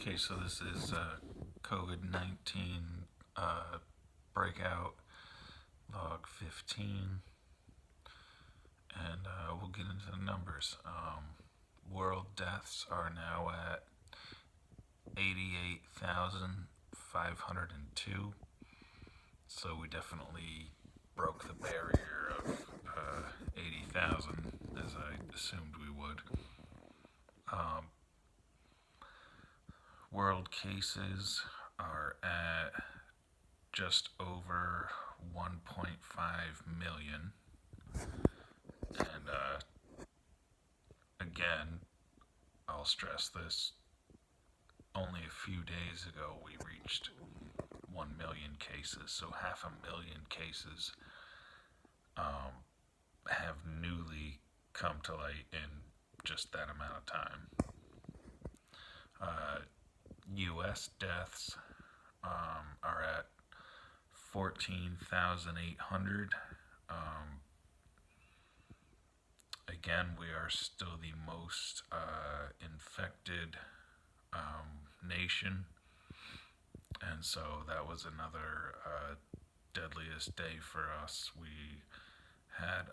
Okay, so this is COVID-19 breakout log 15, and we'll get into the numbers. World deaths are now at 88,502, so we definitely broke the barrier of 80,000, as I assumed we would. World cases are at just over 1.5 million. And again, I'll stress this, only a few days ago we reached 1 million cases, so 500,000 cases have newly come to light in just that amount of time. U.S. deaths are at 14,800. Again, we are still the most infected nation, and so that was another deadliest day for us. We had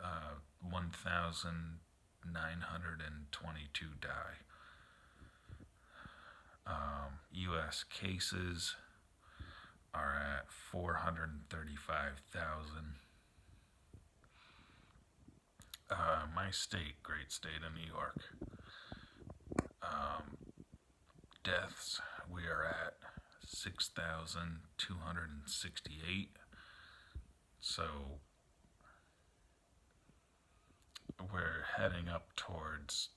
1,922 die. U.S. cases are at 435,000. My state, great state of New York, deaths, we are at 6,268. So we're heading up towards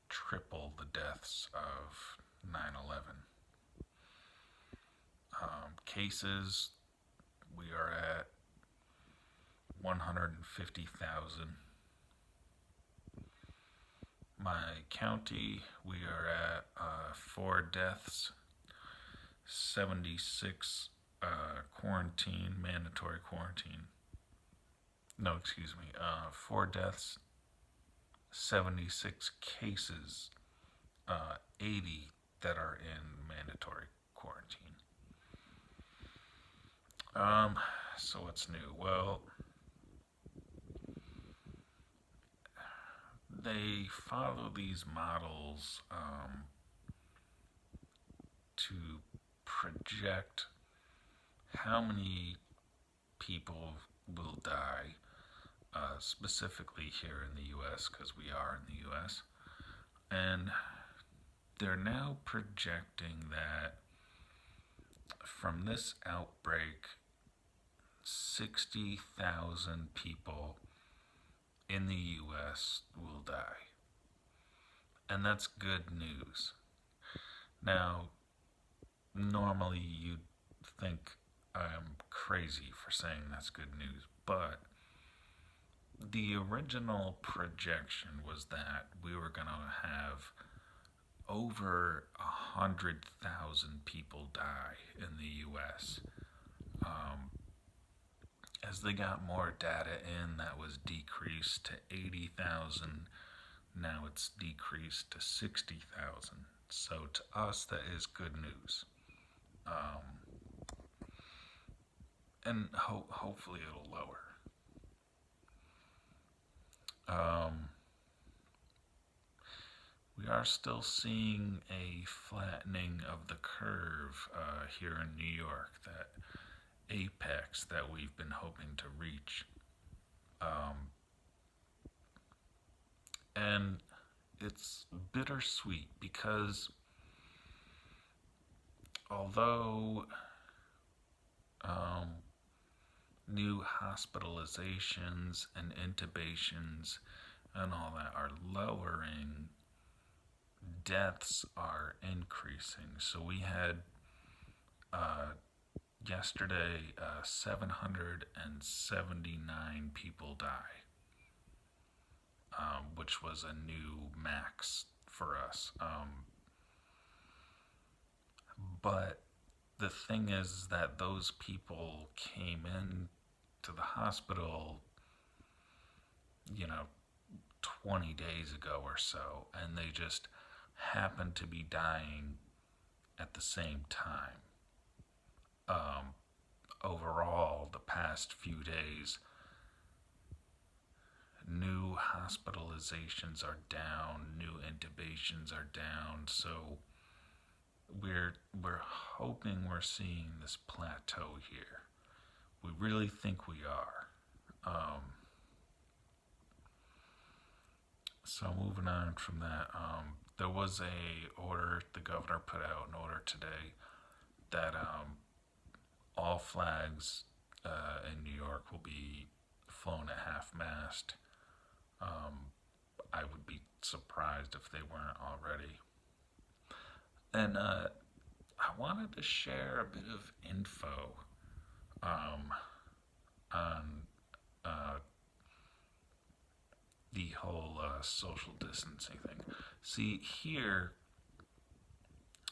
triple the deaths of 9/11. Cases, we are at 150,000. My county, we are at 4 deaths, 76 mandatory quarantine. No, excuse me, 4 deaths, 76 cases, 80 that are in mandatory quarantine. So what's new? Well, they follow these models to project how many people will die, specifically here in the U.S., because we are in the U.S., and they're now projecting that from this outbreak, 60,000 people in the U.S. will die. And that's good news. Now, normally you'd think I'm crazy for saying that's good news, but the original projection was that we were going to have over 100,000 people die in the U.S. As they got more data in, that was decreased to 80,000. Now it's decreased to 60,000. So to us, that is good news. And hopefully it'll lower. We are still seeing a flattening of the curve here in New York, that apex that we've been hoping to reach. And it's bittersweet because although new hospitalizations and intubations and all that are lowering, deaths are increasing. So we had yesterday 779 people die, which was a new max for us. But the thing is that those people came in to the hospital, 20 days ago or so, and they just happened to be dying at the same time. Um, Overall, the past few days, new hospitalizations are down, new intubations are down. So we're hoping we're seeing this plateau here. We really think we are. So moving on from that, there was a order the governor put out an order today that all flags in New York will be flown at half mast. I would be surprised if they weren't already. And I wanted to share a bit of info on the whole social distancing thing. See, here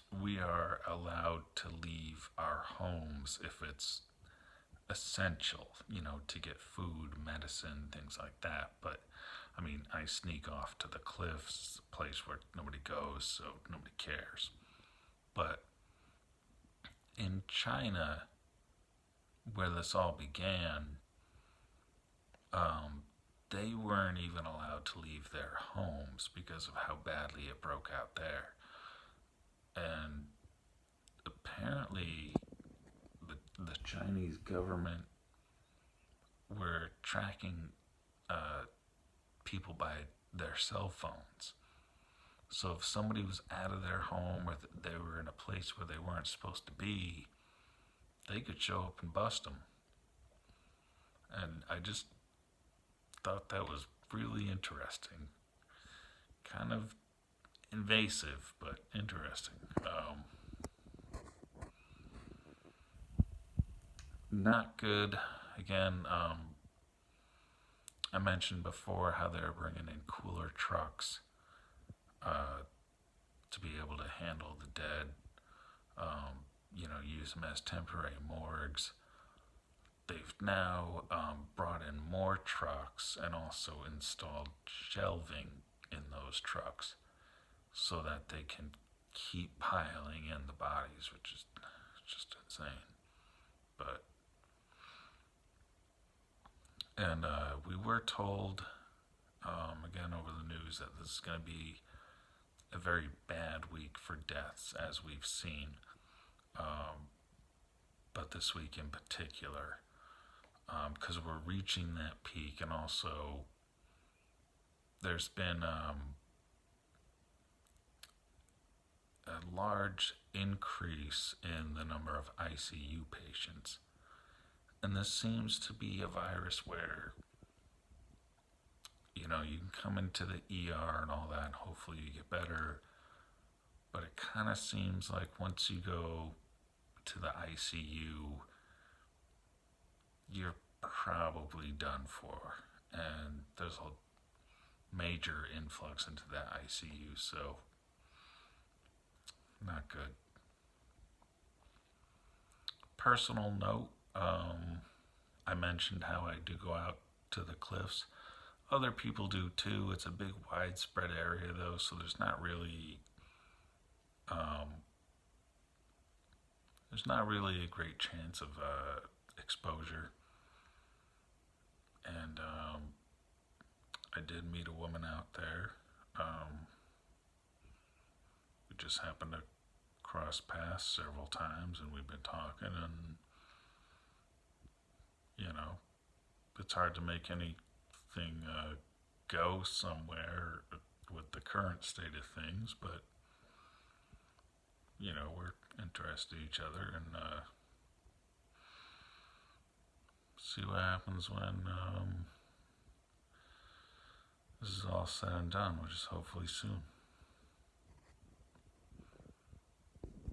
we are allowed to leave our homes if it's essential, to get food, medicine, things like that. But I mean, I sneak off to the cliffs, a place where nobody goes, so nobody cares. But in China, where this all began, they weren't even allowed to leave their homes because of how badly it broke out there. And apparently, the Chinese government were tracking people by their cell phones. So if somebody was out of their home or they were in a place where they weren't supposed to be, they could show up and bust them. And I just thought that was really interesting. Kind of invasive, but interesting. Not good. Again, I mentioned before how they're bringing in cooler trucks to be able to handle the dead, use them as temporary morgues. They've now brought in more trucks and also installed shelving in those trucks so that they can keep piling in the bodies, which is just insane. But and we were told again over the news that this is going to be a very bad week for deaths, as we've seen. But this week in particular, because we're reaching that peak, and also there's been a large increase in the number of ICU patients. And this seems to be a virus where, you can come into the ER and all that, and hopefully you get better. But it kind of seems like once you go to the ICU, you're probably done for. And there's a major influx into that ICU, so not good. Personal note, I mentioned how I do go out to the cliffs. Other people do too. It's a big widespread area though, so there's not really a great chance of exposure. And I did meet a woman out there. We just happened to cross paths several times, and we've been talking, and it's hard to make anything go somewhere with the current state of things, but we're interested in each other, and see what happens when this is all said and done, which is hopefully soon.